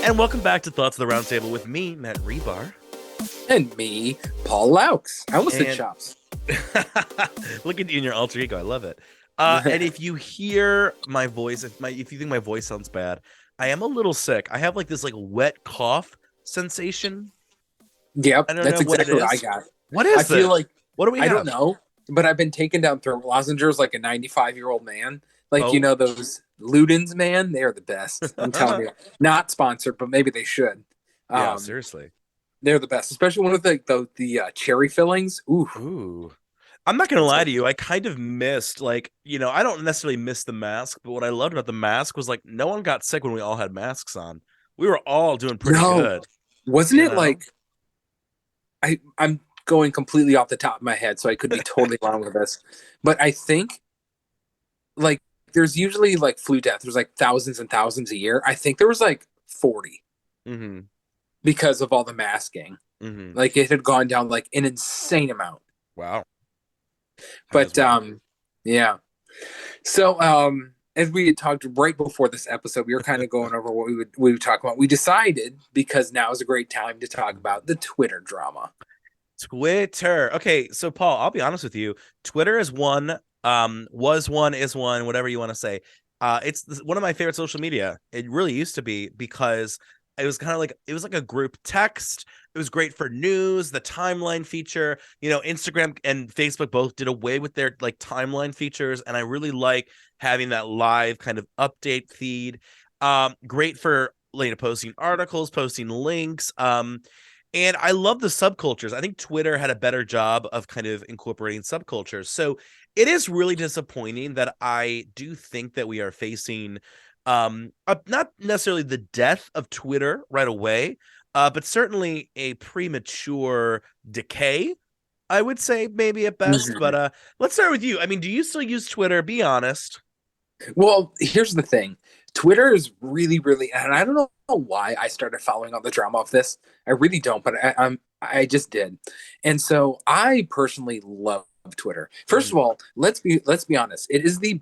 And welcome back to Thoughts of the Roundtable with me, Matt Rebar. And me, Paul Laux. I almost said And- Chops. Look at you in your alter ego. I love it. And if you hear my voice, if you think my voice sounds bad, I am a little sick. I have like this wet cough sensation. Yep, I don't that's know what exactly it what I is. got. What is I feel this? like What do we I have? don't know, but I've been taking down throat lozenges like a 95-year-old man. Like, you Oh. know, those Ludens, man, they're the best. I'm telling you. Not sponsored, but maybe they should. Yeah, seriously. They're the best, especially one of the cherry fillings. Ooh. I'm not going to lie to you. I kind of missed, I don't necessarily miss the mask, but what I loved about the mask was no one got sick when we all had masks on. We were all doing pretty good. Wasn't You it know? like I'm going completely off the top of my head, so I could be totally wrong with this. But I think like there's usually flu death. There's thousands and thousands a year. I think there was 40 Mm-hmm. because of all the masking. Mm-hmm. It had gone down an insane amount. Wow. But yeah. So as we had talked right before this episode, we were kind of going over what we would talk about. We decided, because now is a great time to talk about the Twitter drama. Twitter. Okay, so Paul, I'll be honest with you. Twitter is one, was one, is one, whatever you want to say. It's one of my favorite social media. It really used to be because it was kind of it was like a group text. It was great for news, the timeline feature. Instagram and Facebook both did away with their timeline features, and I really like having that live kind of update feed. Great for posting articles, posting links. And I love the subcultures. I think Twitter had a better job of kind of incorporating subcultures. So it is really disappointing that I do think that we are facing not necessarily the death of Twitter right away, but certainly a premature decay, I would say, maybe at best. Mm-hmm. But let's start with you. I mean, do you still use Twitter? Be honest. Well, here's the thing. Twitter is really, really, and I don't know why I started following all the drama of this. I really don't, but I just did. And so I personally love Twitter. First of all, let's be honest. It is the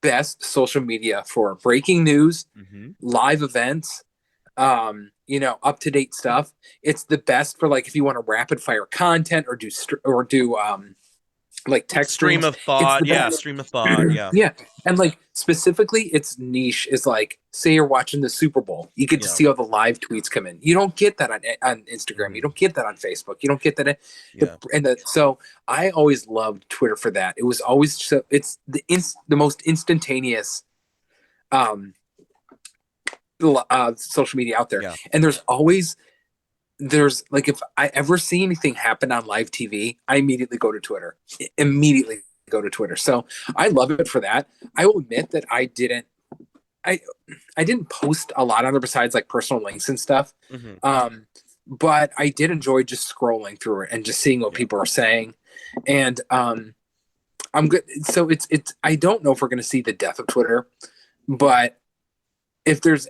best social media for breaking news, live events, up to date stuff. It's the best for if you want to rapid fire content or do text stream of thought. Yeah, stream of thought. Yeah. Yeah. And specifically its niche is say you're watching the Super Bowl. You get to see all the live tweets come in. You don't get that on Instagram. You don't get that on Facebook. You don't get that so I always loved Twitter for that. It was always it's the most instantaneous social media out there. Yeah. And there's if I ever see anything happen on live TV, I immediately go to Twitter. So I love it for that. I will admit that I didn't post a lot on there besides personal links and stuff. But I did enjoy just scrolling through it and just seeing what people are saying. And I'm good. So it's I don't know if we're going to see the death of Twitter, but if there's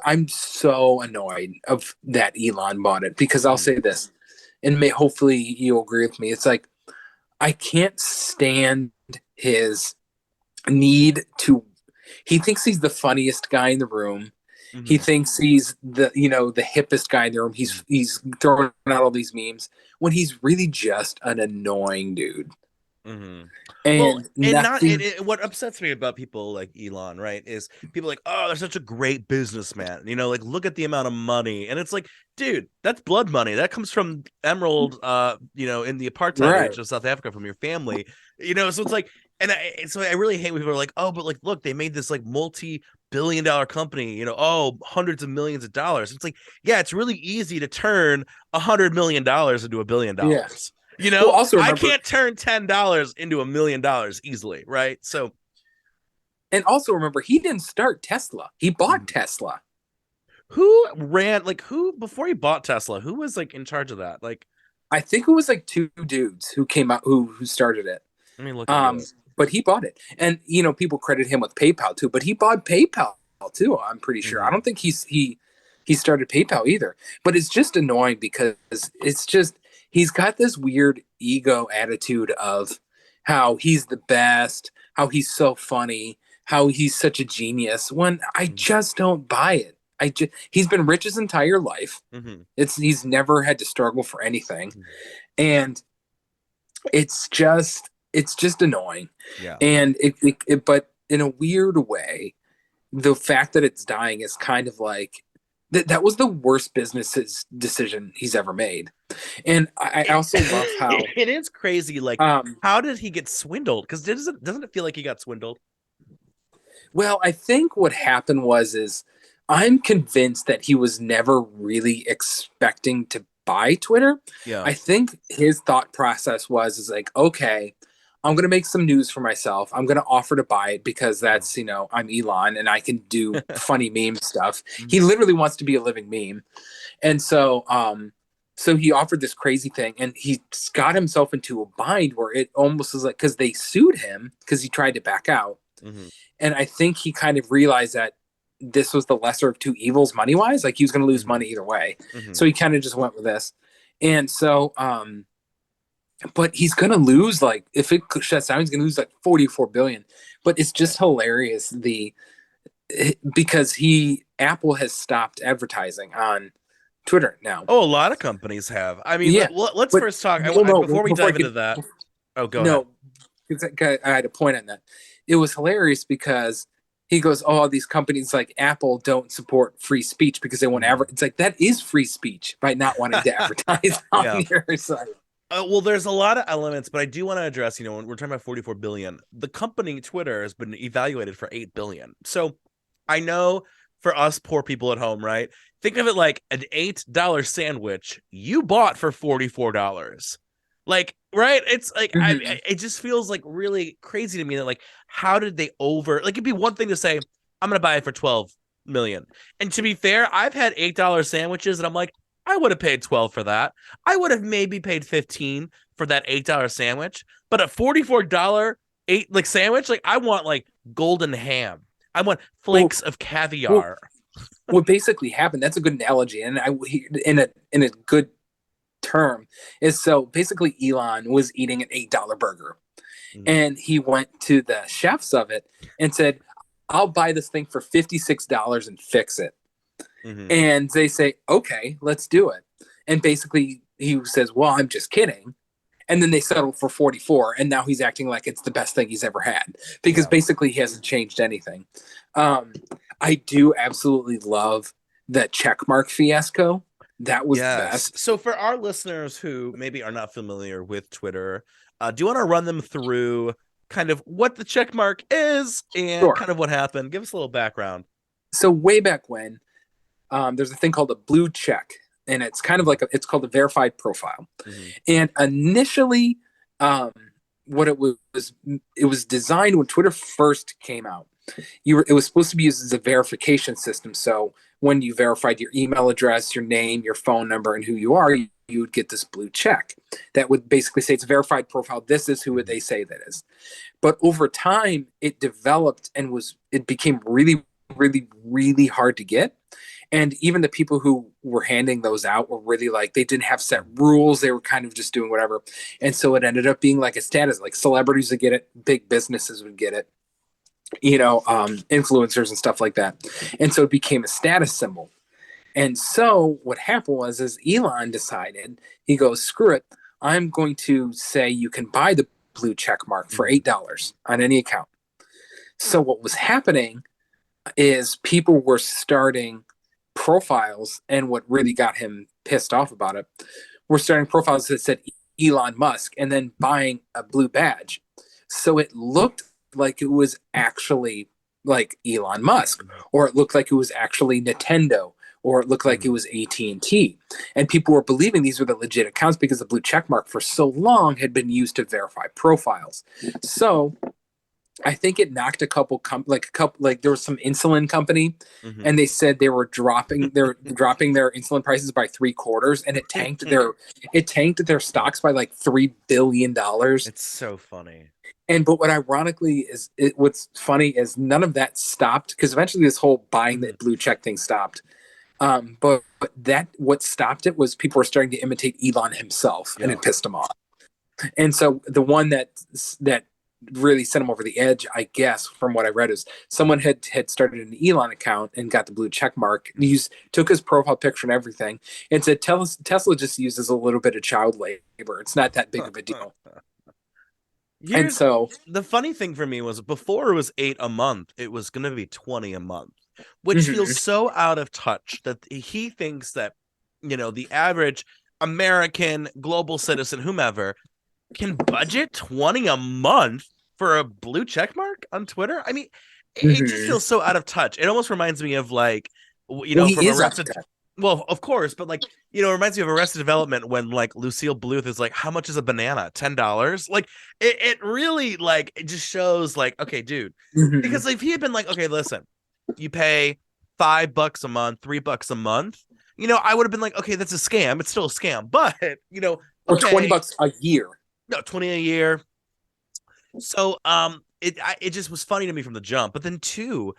I'm so annoyed of that Elon bought it, because I'll say this, and hopefully you'll agree with me. It's I can't stand his need to. He thinks he's the funniest guy in the room. He thinks he's the hippest guy in the room. He's throwing out all these memes when he's really just an annoying dude. And what upsets me about people like Elon, right, is people oh, they're such a great businessman. Look at the amount of money, and it's dude, that's blood money that comes from Emerald, in the apartheid age of South Africa from your family, So it's so I really hate when people are oh, but look, they made this multi-billion-dollar company, hundreds of millions of dollars. It's yeah, it's really easy to turn $100 million into $1 billion. Yeah. Well, also remember, I can't turn $10 into $1 million easily, right? So, and also remember, he didn't start Tesla; he bought Tesla. Who ran who before he bought Tesla? Who was in charge of that? I think it was two dudes who came out who started it. Let me look at it. But he bought it, and people credit him with PayPal too. But he bought PayPal too. I'm pretty sure. I don't think he started PayPal either. But it's just annoying because it's just. He's got this weird ego attitude of how he's the best, how he's so funny, how he's such a genius, when I just don't buy it. he's been rich his entire life. Mm-hmm. He's never had to struggle for anything, and it's just annoying. Yeah. And but in a weird way, the fact that it's dying is kind of like that was the worst business decision he's ever made. And I also love how It is crazy. Like, um how did he get swindled? Because doesn't it feel like he got swindled? well, I think what happened is I'm convinced that he was never really expecting to buy Twitter. Yeah. I think his thought process is like, okay, I'm going to make some news for myself. I'm going to offer to buy it because that's, I'm Elon and I can do funny meme stuff. He Mhm. literally wants to be a living meme. And so he offered this crazy thing and he got himself into a bind where it almost was like, because they sued him because he tried to back out. Mhm. And I think he kind of realized that this was the lesser of two evils money wise. Like he was going to lose Mhm. money either way. Mhm. So he kind of just went with this. And so, but he's going to lose, like, if it shuts down, he's going to lose like 44 billion. But it's just hilarious. Because Apple has stopped advertising on Twitter now. Oh, a lot of companies have. I mean, Yeah. let's But first talk. no, Before we before I dive into get, that. Oh, go ahead. no, because I had a point on that. It was hilarious because he goes, "Oh, these companies like Apple don't support free speech because they want to Mhm. It's like that is free speech by not wanting to advertise on Yeah. your site. Well, there's a lot of elements, but I do want to address, when we're talking about 44 billion, the company Twitter has been evaluated for 8 billion. So I know for us poor people at home, right? Think of it like an $8 sandwich you bought for $44. Like, right? It's like Mm-hmm. it just feels like really crazy to me that like how did they like it'd be one thing to say I'm going to buy it for 12 million. And to be fair, I've had $8 sandwiches and I'm like I would have paid 12 for that. I would have maybe paid 15 for that $8 sandwich, but a $44 sandwich, like I want like golden ham. I want Well, flakes of well, caviar. what basically happened? That's a good analogy, and in a good term is so basically Elon was eating an $8 burger, Mm-hmm. and he went to the chefs of it and said, "I'll buy this thing for $56 and fix it." Mm-hmm. And they say, "Okay, let's do it." And basically, he says, "Well, I'm just kidding." And then they settle for 44, and now he's acting like it's the best thing he's ever had because Yeah. basically he hasn't changed anything. Um, I do absolutely love that checkmark fiasco. That was the Yes. best. So for our listeners who maybe are not familiar with Twitter, do you want to run them through kind of what the check mark is and Sure. kind of what happened? Give us a little background. So way back when, there's a thing called a blue check, and it's kind of like it's called a verified profile. Mm-hmm. And initially, um, what it was designed when Twitter first came out. It was supposed to be used as a verification system. So when you verified your email address, your name, your phone number, and who you are, you would get this blue check that would basically say it's a verified profile. This is who they say that is. But over time, it developed and it became really, really, really hard to get. And even the people who were handing those out were really like, they didn't have set rules. They were kind of just doing whatever. And so it ended up being like a status, like celebrities would get it, big businesses would get it, influencers and stuff like that. And so it became a status symbol. And so what happened is Elon decided, he goes, screw it. I'm going to say you can buy the blue check mark for Mm-hmm. $8 on any account. So what was happening is people were starting profiles, and what really got him pissed off about it, were starting profiles that said Elon Musk and then buying a blue badge. So it looked like it was actually like Elon Musk, or it looked like it was actually Nintendo, or it looked like it was AT&T. And people were believing these were the legit accounts because the blue checkmark for so long had been used to verify profiles. So I think it knocked a couple there was some insulin company, Mm-hmm. and they said they were dropping their insulin prices by 3/4, and it tanked their stocks by like $3 billion. It's so funny. And but what's funny is none of that stopped because eventually this whole buying the blue check thing stopped. But that what stopped it was people were starting to imitate Elon himself, and Yeah. it pissed him off. And so the one that really sent him over the edge, I guess, from what I read, is someone had started an Elon account and got the blue check mark. Took his profile picture and everything, and said Tesla just uses a little bit of child labor. It's not that big of a deal. And Here's so, the funny thing for me was before it was 8 a month, it was going to be 20 a month, which feels mhm, so out of touch that he thinks that, the average American, global citizen, whomever, can budget 20 a month for a blue check mark on Twitter. I mean, it just mhm. feels so out of touch. It almost reminds me of like, Well, he from is out of Arrested. touch. Well, of course, but like, it reminds me of Arrested Development when like Lucille Bluth is like, how much is a banana? $10? Like, it really, like, it just shows like, okay, dude, Mhm. because if he had been like, okay, listen, you pay $5 a month, $3 a month, I would have been like, okay, that's a scam. It's still a scam, but Or 20 okay, bucks a year. no, 20 a year. So it just was funny to me from the jump. But then two,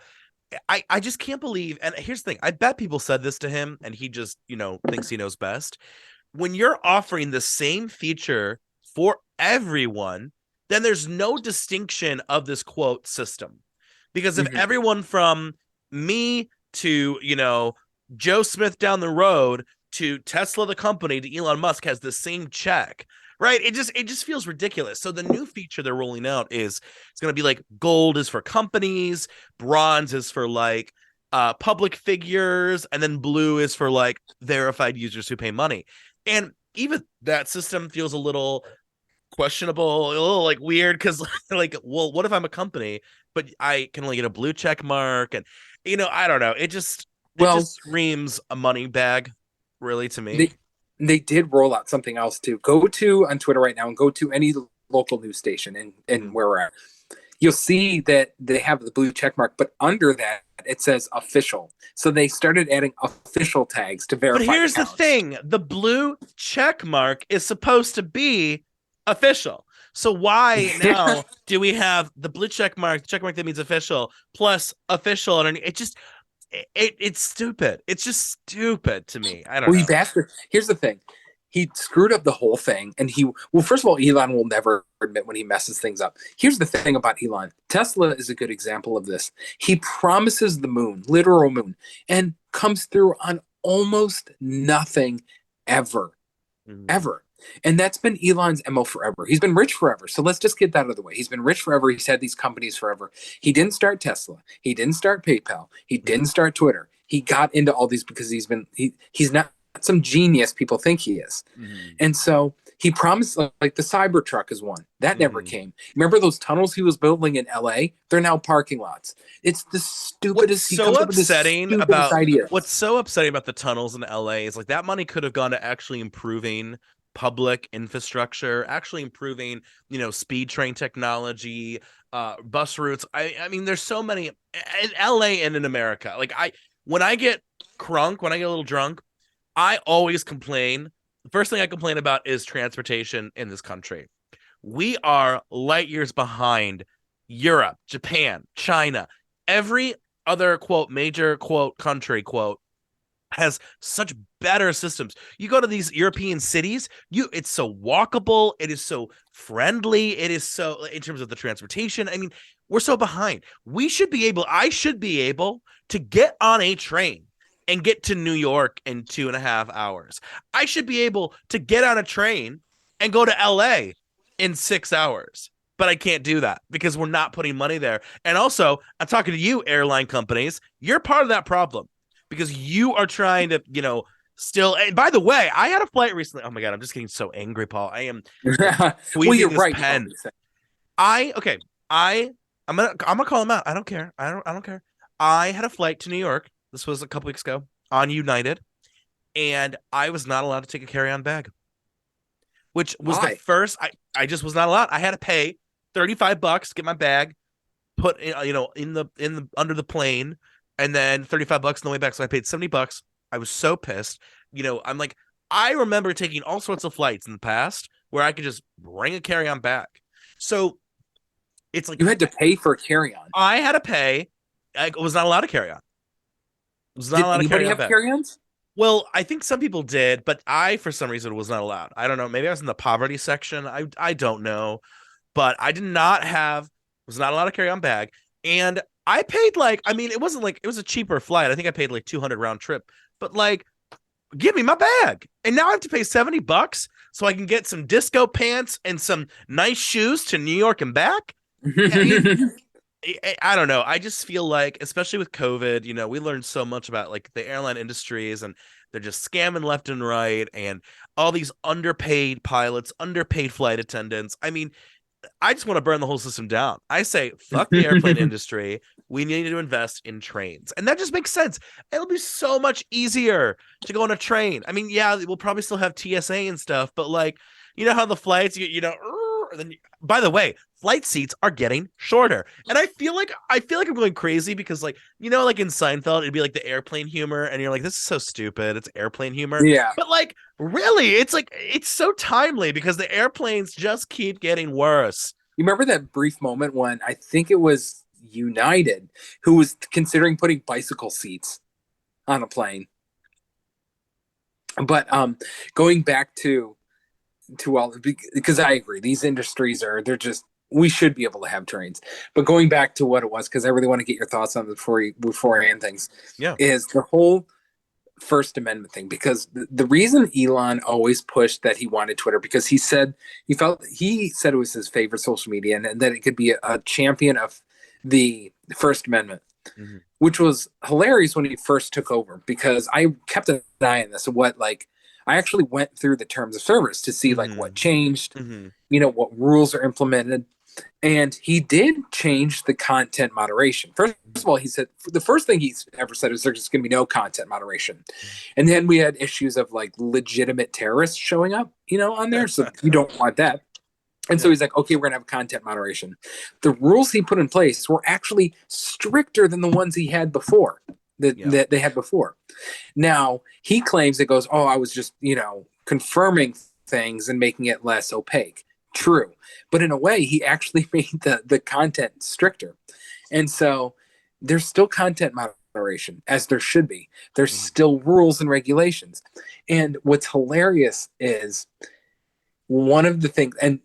I just can't believe, and here's the thing, I bet people said this to him and he just, thinks he knows best. When you're offering the same feature for everyone, then there's no distinction of this quote system. Because if Mhm. everyone from me to, Joe Smith down the road to Tesla the company to Elon Musk has the same check, right? It just feels ridiculous. So the new feature they're rolling out is it's going to be like gold is for companies, bronze is for like public figures, and then blue is for like verified users who pay money. And even that system feels a little questionable, a little like weird because like, well, what if I'm a company, but I can only get a blue check mark, and I don't know. It just Well, screams a money bag, really, to me. they they did roll out something else too. Go to on Twitter right now and go to any local news station in Mhm. where we're at. You'll see that they have the blue check mark, but under that it says official. So they started adding official tags to But verified here's the accounts. thing: the blue check mark is supposed to be official. So why now do we have the blue check mark, the check mark that means official, plus official underneath? It's stupid. It's just stupid to me. I don't Well, you know. bastard. Here's the thing. He screwed up the whole thing. And well, first of all, Elon will never admit when he messes things up. Here's the thing about Elon. Tesla is a good example of this. He promises the moon, literal moon, and comes through on almost nothing ever, Mhm. ever. And that's been Elon's MO forever. He's been rich forever. So let's just get that out of the way. He's been rich forever. He's had these companies forever. He didn't start Tesla. He didn't start PayPal. He didn't start Twitter. He got into all these because he's not some genius people think he is. Mhm. And so he promised, like the Cybertruck is one that never Mhm. came. Remember those tunnels he was building in LA? They're now parking lots. It's the What's stupidest. He so comes up with the upsetting stupidest about idea. what's so upsetting about the tunnels in LA is like that money could have gone to actually improving public infrastructure, actually improving, speed train technology, bus routes. I mean, there's so many in LA and in America. Like when I get when I get a little drunk, I always complain. The first thing I complain about is transportation in this country. We are light years behind Europe, Japan, China, every other quote major quote country quote has such better systems. You go to these European cities, it's so walkable, it is so friendly, it is so in terms of the transportation. I mean, we're so behind. I should be able to get on a train and get to New York in 2.5 hours. I should be able to get on a train and go to LA in 6 hours. But I can't do that because we're not putting money there. And also, I'm talking to you, airline companies. You're part of that problem because you are trying to, still. And by the way, I had a flight recently. Oh my God, I'm just getting so angry, Paul. I am like Well, squeezing you're this right with all pen. these things. Okay. I'm gonna call him out. I don't care. I had a flight to New York. This was a couple weeks ago on United, and I was not allowed to take a carry-on bag, which was the Why? first. I just was not allowed. I had to pay $35 to get my bag put in the under the plane, and then $35 on the way back. So I paid $70. I was so pissed. I'm like, I remember taking all sorts of flights in the past where I could just bring a carry-on back. So it's like You had to pay for a carry-on. I had to pay. I was not allowed to carry on. I was not Did allowed to carry anybody on have back. carry-ons? Well, I think some people did, but I, for some reason, was not allowed. I don't know. Maybe I was in the poverty section. I don't know. but I did not have was not allowed to carry on bag, and I paid like I mean it wasn't like it was a cheaper flight. I think I paid like 200 round trip, but like give me my bag. And now I have to pay $70 so I can get some disco pants and some nice shoes to New York and back. I mean, I don't know. I just feel like, especially with COVID, we learned so much about like the airline industries and they're just scamming left and right and all these underpaid pilots, underpaid flight attendants. I mean, I just want to burn the whole system down. I say, fuck the airplane industry. We need to invest in trains. And that just makes sense. It'll be so much easier to go on a train. I mean, yeah, we'll probably still have TSA and stuff, but like, you know how the flights, then by the way, flight seats are getting shorter. And I feel like I'm going crazy because like, like in Seinfeld, it'd be like the airplane humor and you're like, this is so stupid. It's airplane humor. Yeah. But like, really, it's like it's so timely because the airplanes just keep getting worse. You remember that brief moment when I think it was United who was considering putting bicycle seats on a plane? But going back to all, because I agree, these industries they're just, we should be able to have trains. But going back to what it was, because I really want to get your thoughts on it before I end things, Yeah. is the whole First Amendment thing. Because the reason Elon always pushed that he wanted Twitter, because he said it was his favorite social media and that it could be a champion of the First Amendment, which was hilarious when he first took over, because I kept an eye on this. What, like, I actually went through the terms of service to see like what changed, what rules are implemented. And he did change the content moderation. First of all, he said the first thing he's ever said is there's going to be no content moderation. And then we had issues of like legitimate terrorists showing up, on there. So you don't want that. And so he's like, okay, we're going to have content moderation. The rules he put in place were actually stricter than the ones he had before, that they had before. Now, he claims it goes, I was just, confirming things and making it less opaque. True. But in a way, he actually made the content stricter. And so there's still content moderation, as there should be. There's still rules and regulations. And what's hilarious is one of the things, and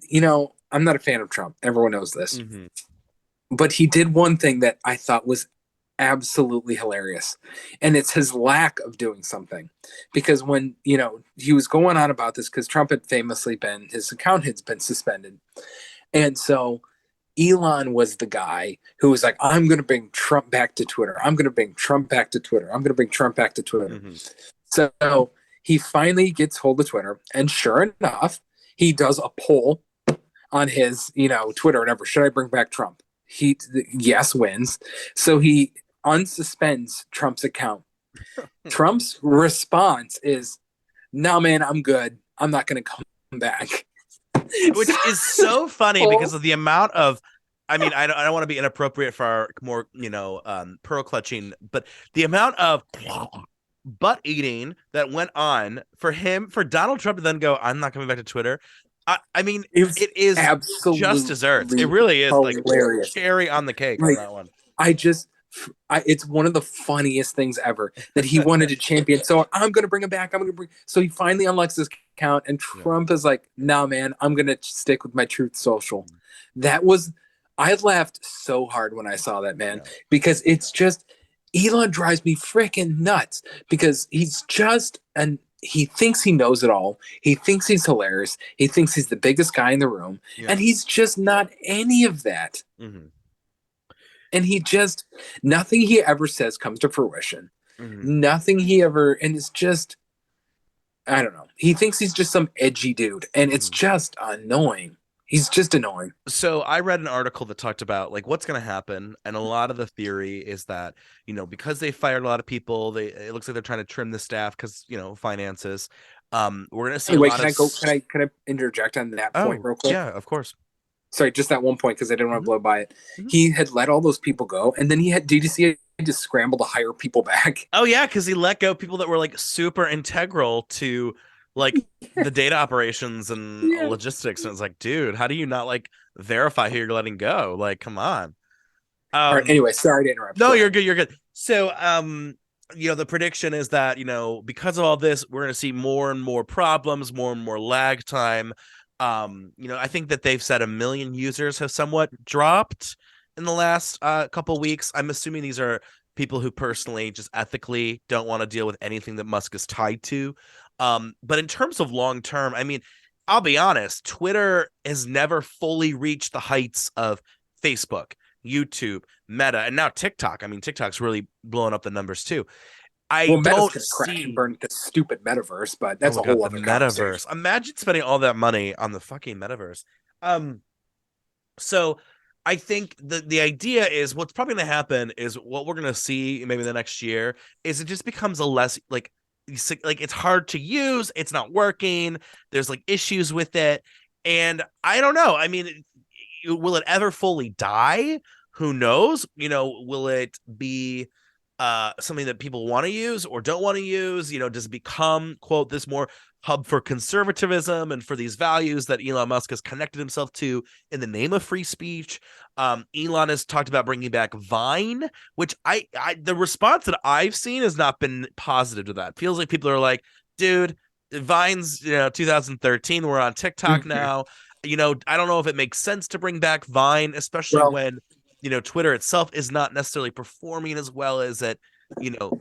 I'm not a fan of Trump. Everyone knows this. But he did one thing that I thought was absolutely hilarious, and it's his lack of doing something. Because when he was going on about this, because Trump had famously his account had been suspended, and so Elon was the guy who was like, I'm going to bring Trump back to Twitter. I'm going to bring Trump back to Twitter. I'm going to bring Trump back to Twitter. So he finally gets hold of Twitter, and sure enough, he does a poll on his Twitter or whatever. Should I bring back Trump? Yes wins. So he unsuspends Trump's account. Trump's response is, no, man, I'm good. I'm not going to come back. Which is so funny because of the amount of, I mean, I don't want to be inappropriate for our more, pearl clutching, but the amount of butt eating that went on for Donald Trump to then go, I'm not coming back to Twitter. I mean, it is absolutely just desserts. It really is hilarious. Like cherry on the cake on that one. It's one of the funniest things ever that he wanted to champion. So I'm going to bring him back. So he finally unlocks his account, and Trump is like, "No, man, I'm going to stick with my Truth Social." I laughed so hard when I saw that, man, because it's just, Elon drives me freaking nuts because he thinks he knows it all. He thinks he's hilarious. He thinks he's the biggest guy in the room, and he's just not any of that. And nothing he ever says comes to fruition. Nothing he ever, and it's just, I don't know. He thinks he's just some edgy dude, and it's just annoying. He's just annoying. So I read an article that talked about like what's going to happen, and a lot of the theory is that because they fired a lot of people, it looks like they're trying to trim the staff because finances. We're going to see. Wait, can I interject on that point real quick? Yeah, of course. Sorry, just that one point because I didn't want to blow by it. He had let all those people go, and then did you see it just scramble to hire people back? Oh yeah, because he let go people that were like super integral to like the data operations and logistics, and it's like, dude, how do you not like verify who you're letting go? Like, come on. All right, anyway, sorry to interrupt. No, you're good. So the prediction is that because of all this, we're going to see more and more problems, more and more lag time. I think that they've said 1 million users have somewhat dropped in the last couple weeks. I'm assuming these are people who personally just ethically don't want to deal with anything that Musk is tied to. But in terms of long term, I mean, I'll be honest, Twitter has never fully reached the heights of Facebook, YouTube, Meta, and now TikTok. I mean, TikTok's really blowing up the numbers too. I Well, Meta's don't going to crash and see. burn this stupid metaverse, but Oh that's my a god, whole the other conversation. metaverse. Imagine spending all that money on the fucking metaverse. Um, so I think the idea is what's probably going to happen is what we're going to see maybe the next year is it just becomes a less like it's hard to use, it's not working, there's like issues with it, and I don't know. I mean, will it ever fully die? Who knows? Will it be something that people want to use or don't want to use? Does it become, quote, this more hub for conservatism and for these values that Elon Musk has connected himself to in the name of free speech? Elon has talked about bringing back Vine, which the response that I've seen has not been positive to that. Feels like people are like, dude, Vine's 2013. We're on TikTok Mhm. now. I don't know if it makes sense to bring back Vine, especially Well, when Twitter itself is not necessarily performing as well as it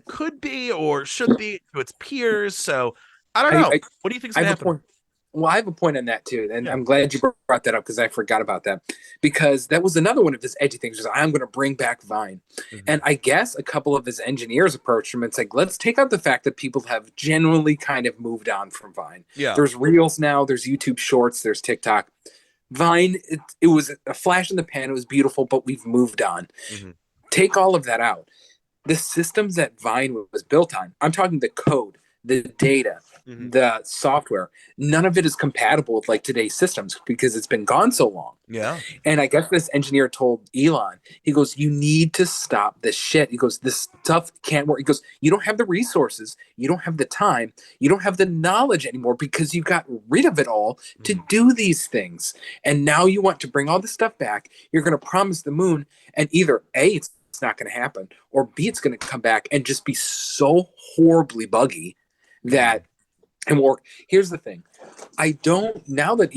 could be or should be to its peers. So I don't I, know. I, What do you think is I going have to a happen? point. Well, I have a point on that too, and Yeah. I'm glad you brought that up because I forgot about that. Because that was another one of his edgy things. Was I'm going to bring back Vine, Mhm. and I guess a couple of his engineers approached him and said, "Let's take out the fact that people have generally kind of moved on from Vine. Yeah. There's Reels now, there's YouTube Shorts, there's TikTok. Vine, it was a flash in the pan. It was beautiful, but we've moved on. Hmm. Take all of that out. The systems that Vine was built on, I'm talking the code, the data, Hmm. the software, none of it is compatible with like today's systems because it's been gone so long. Yeah. And I guess this engineer told Elon, he goes, "You need to stop this shit." He goes, "This stuff can't work." He goes, "You don't have the resources, you don't have the time, you don't have the knowledge anymore because you got rid of it all to Hmm. do these things. And now you want to bring all this stuff back. You're going to promise the moon, and either A, it's not going to happen, or B, it's going to come back and just be so horribly buggy Hmm. that it won't work." Here's the thing. I don't now that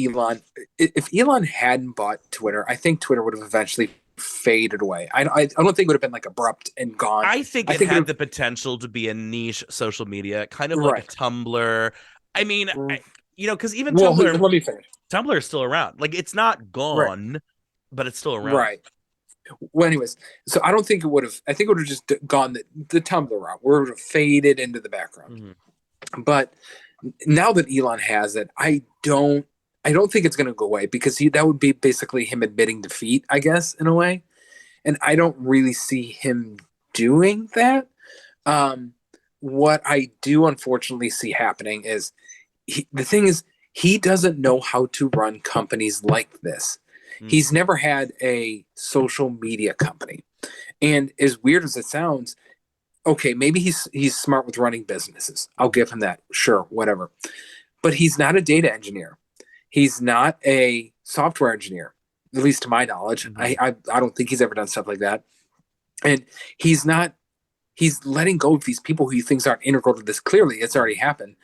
if Elon hadn't bought Twitter, I think Twitter would have eventually faded away. I don't think it would have been like abrupt and gone. I think I it think it had would the potential to be a niche social media, kind of like a right. Tumblr. I mean, because even Well, Tumblr, let me finish. Tumblr is still around. Like it's not Right, gone, but it's still around. right. Well, anyways, so I don't think it would have. I think it would have just gone the Tumblr route, where it would have faded into the background. Hmm. But now that Elon has it, I don't think it's going to go away because that would be basically him admitting defeat, I guess, in a way. And I don't really see him doing that. Um, what I do unfortunately see happening is the thing is he doesn't know how to run companies like this. Hmm. He's never had a social media company, and as weird as it sounds, okay, maybe he's smart with running businesses. I'll give him that. Sure, whatever. But he's not a data engineer. He's not a software engineer, at least to my knowledge. Hmm. I don't think he's ever done stuff like that. And he's not. He's letting go of these people who he thinks aren't integral to this. Clearly, it's already happened,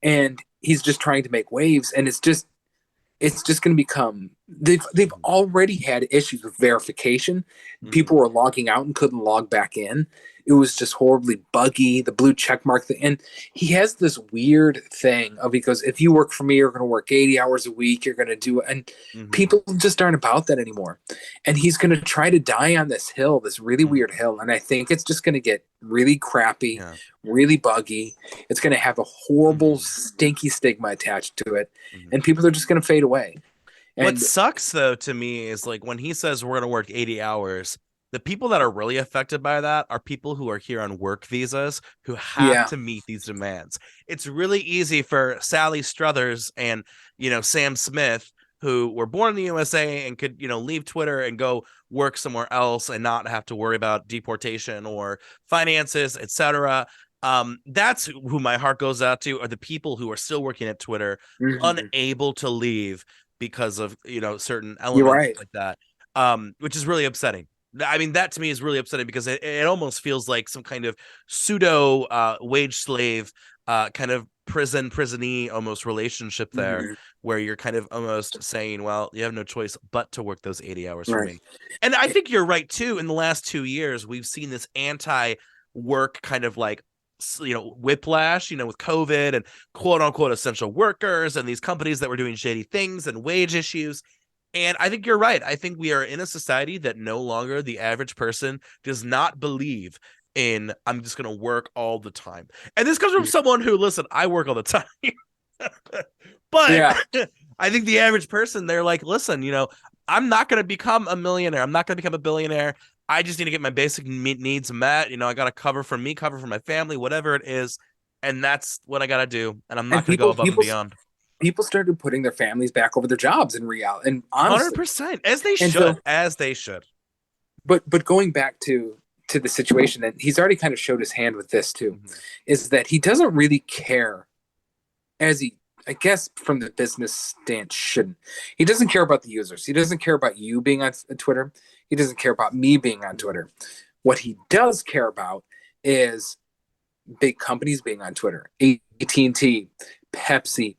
and he's just trying to make waves. And it's just going to become they've already had issues with verification. Hmm. People were logging out and couldn't log back in. It was just horribly buggy, the blue check mark thing. And he has this weird thing of he goes, if you work for me, you're going to work 80 hours a week, you're going to do it. And Hmm. people just aren't about that anymore. And he's going to try to die on this hill, this really Hmm. weird hill. And I think it's just going to get really crappy, Yeah. really buggy. It's going to have a horrible, Hmm. stinky stigma attached to it, Hmm. and people are just going to fade away. What And sucks though to me is like when he says we're going to work 80 hours, the people that are really affected by that are people who are here on work visas who have yeah, to meet these demands. It's really easy for Sally Struthers and, Sam Smith who were born in the USA and could, leave Twitter and go work somewhere else and not have to worry about deportation or finances, etc. That's who my heart goes out to, are the people who are still working at Twitter, mhm. unable to leave because of certain You're elements right. like that, which is really upsetting. I mean, that to me is really upsetting because it almost feels like some kind of pseudo wage slave kind of prisonee almost relationship there, Mhm. where you're kind of almost saying, well, you have no choice but to work those 80 hours for Right. me. And I think you're right too. In the last 2 years, we've seen this anti-work kind of like, whiplash, with COVID and quote unquote essential workers and these companies that were doing shady things and wage issues. And I think you're right. I think we are in a society that no longer the average person does not believe in I'm just going to work all the time. And this comes from someone who, listen, I work all the time. But Yeah. I think the average person, they're like, listen, I'm not going to become a millionaire. I'm not going to become a billionaire. I just need to get my basic needs met. I got to cover for me, cover for my family, whatever it is. And that's what I got to do. And I'm And not going to go above and beyond. people started putting their families back over their jobs in reality, and honestly. 100%, as they And should, so, as they should. but going back to the situation, and he's already kind of showed his hand with this too, Mhm. is that he doesn't really care, as he, I guess, from the business stance, shouldn't. He doesn't care about the users. He doesn't care about you being on Twitter. He doesn't care about me being on Twitter. What he does care about is big companies being on Twitter. AT&T, Pepsi,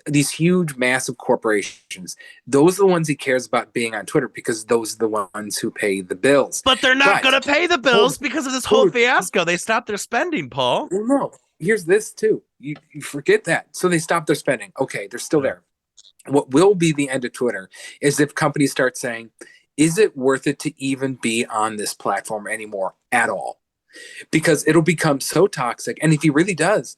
these huge massive corporations. Those are the ones he cares about being on Twitter, because those are the ones who pay the bills. But they're not But going to pay the hold, bills because of this whole hold, fiasco. They stopped their spending, Paul. well, no, here's this too. You forget that. So they stopped their spending. Okay, they're still there. What will be the end of Twitter is if companies start saying, is it worth it to even be on this platform anymore at all? Because it'll become so toxic. And if he really does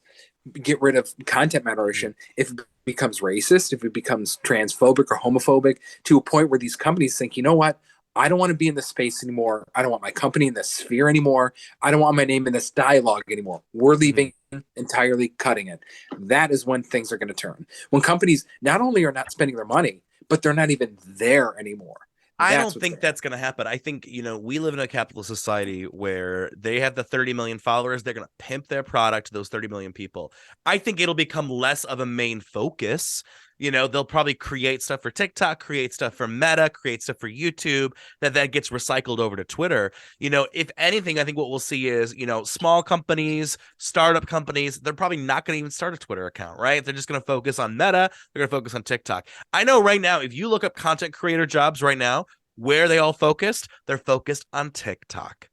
get rid of content moderation, if it becomes racist, if it becomes transphobic or homophobic, to a point where these companies think, you know what? I don't want to be in this space anymore. I don't want my company in this sphere anymore. I don't want my name in this dialogue anymore. We're leaving, entirely cutting it. That is when things are going to turn. When companies not only are not spending their money, but they're not even there anymore. I That's don't think that's going to happen. I think, we live in a capitalist society where they have the 30 million followers. They're going to pimp their product to those 30 million people. I think it'll become less of a main focus. They'll probably create stuff for TikTok, create stuff for Meta, create stuff for YouTube that gets recycled over to Twitter. If anything, I think what we'll see is, small companies, startup companies, they're probably not going to even start a Twitter account, right? They're just going to focus on Meta. They're going to focus on TikTok. I know right now, if you look up content creator jobs right now, where they all focused? They're focused on TikTok.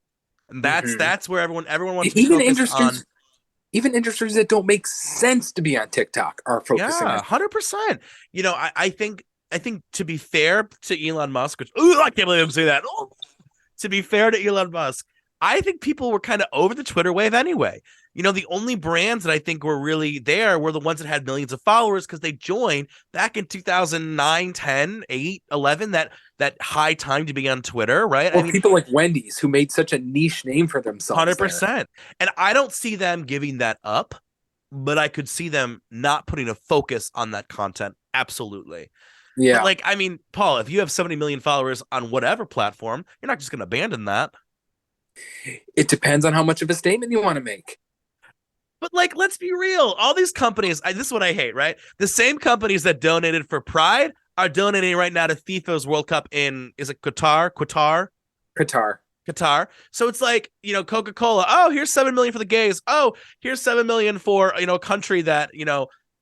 And that's where everyone wants to be even focused on. Even industries that don't make sense to be on TikTok are focusing on. 100%. I think to be fair to Elon Musk, which I can't believe I'm saying that. To be fair to Elon Musk, I think people were kind of over the Twitter wave anyway. The only brands that I think were really there were the ones that had millions of followers because they joined back in 2009, 10, 8, 11, that high time to be on Twitter, right? Or people like Wendy's, who made such a niche name for themselves. 100%. And I don't see them giving that up, but I could see them not putting a focus on that content. Absolutely. Yeah. But Paul, if you have 70 million followers on whatever platform, you're not just going to abandon that. It depends on how much of a statement you want to make. But let's be real. All these companies, this is what I hate, right? The same companies that donated for Pride are donating right now to FIFA's World Cup is it Qatar? Qatar. So it's like, Coca-Cola. Oh, here's 7 million for the gays. Oh, here's 7 million for, a country that,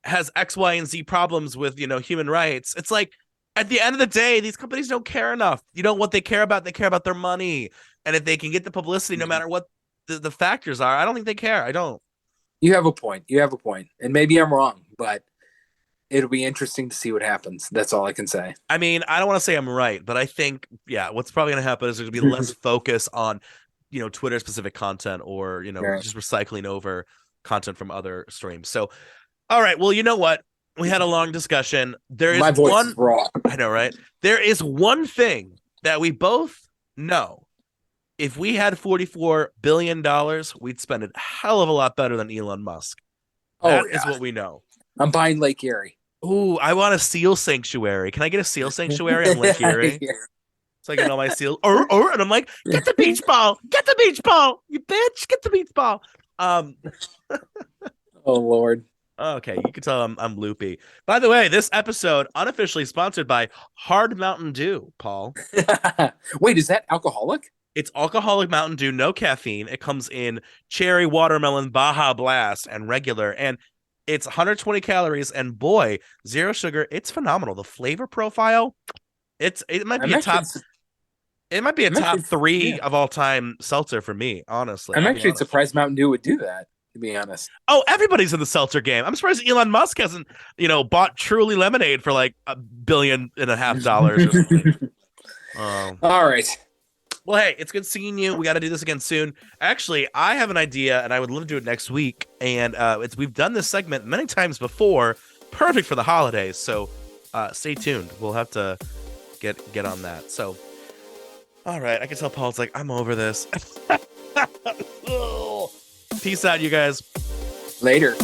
has X, Y, and Z problems with, human rights. It's like, at the end of the day, these companies don't care enough. What they care about? They care about their money. And if they can get the publicity, no matter what the factors are, I don't think they care. I don't. You have a point. And maybe I'm wrong, but it'll be interesting to see what happens. That's all I can say. I mean, I don't want to say I'm right, but I think, what's probably going to happen is there's going to be less focus on, Twitter specific content or, just recycling over content from other streams. So, all right. Well, you know what? We had a long discussion. There is My voice is raw. I know, right? There is one thing that we both know. If we had $44 billion, we'd spend it a hell of a lot better than Elon Musk. That is what we know. I'm buying Lake Erie. Ooh, I want a seal sanctuary. Can I get a seal sanctuary on Lake Erie? Yeah. So I get all my seals. And I'm like, get the beach ball. Get the beach ball. You bitch. Get the beach ball. Oh, Lord. Okay, you can tell I'm loopy. By the way, this episode unofficially sponsored by Hard Mountain Dew, Paul. Wait, is that alcoholic? It's alcoholic Mountain Dew, no caffeine. It comes in cherry, watermelon, Baja Blast, and regular. And it's 120 calories. And boy, zero sugar. It's phenomenal. The flavor profile. It might be I'm a actually, top. It might be a I'm actually, top three yeah, of all time seltzer for me. Honestly, I'm I'll be actually honest. surprised Mountain Dew would do that. To be honest. Oh, everybody's in the seltzer game. I'm surprised Elon Musk hasn't, bought Truly Lemonade for like $1.5 billion or something. Um, All right. well, hey, it's good seeing you. We got to do this again soon. Actually, I have an idea, and I would love to do it next week. And we've done this segment many times before, perfect for the holidays. So stay tuned. We'll have to get on that. So, all right, I can tell Paul's like, I'm over this. Peace out, you guys. Later.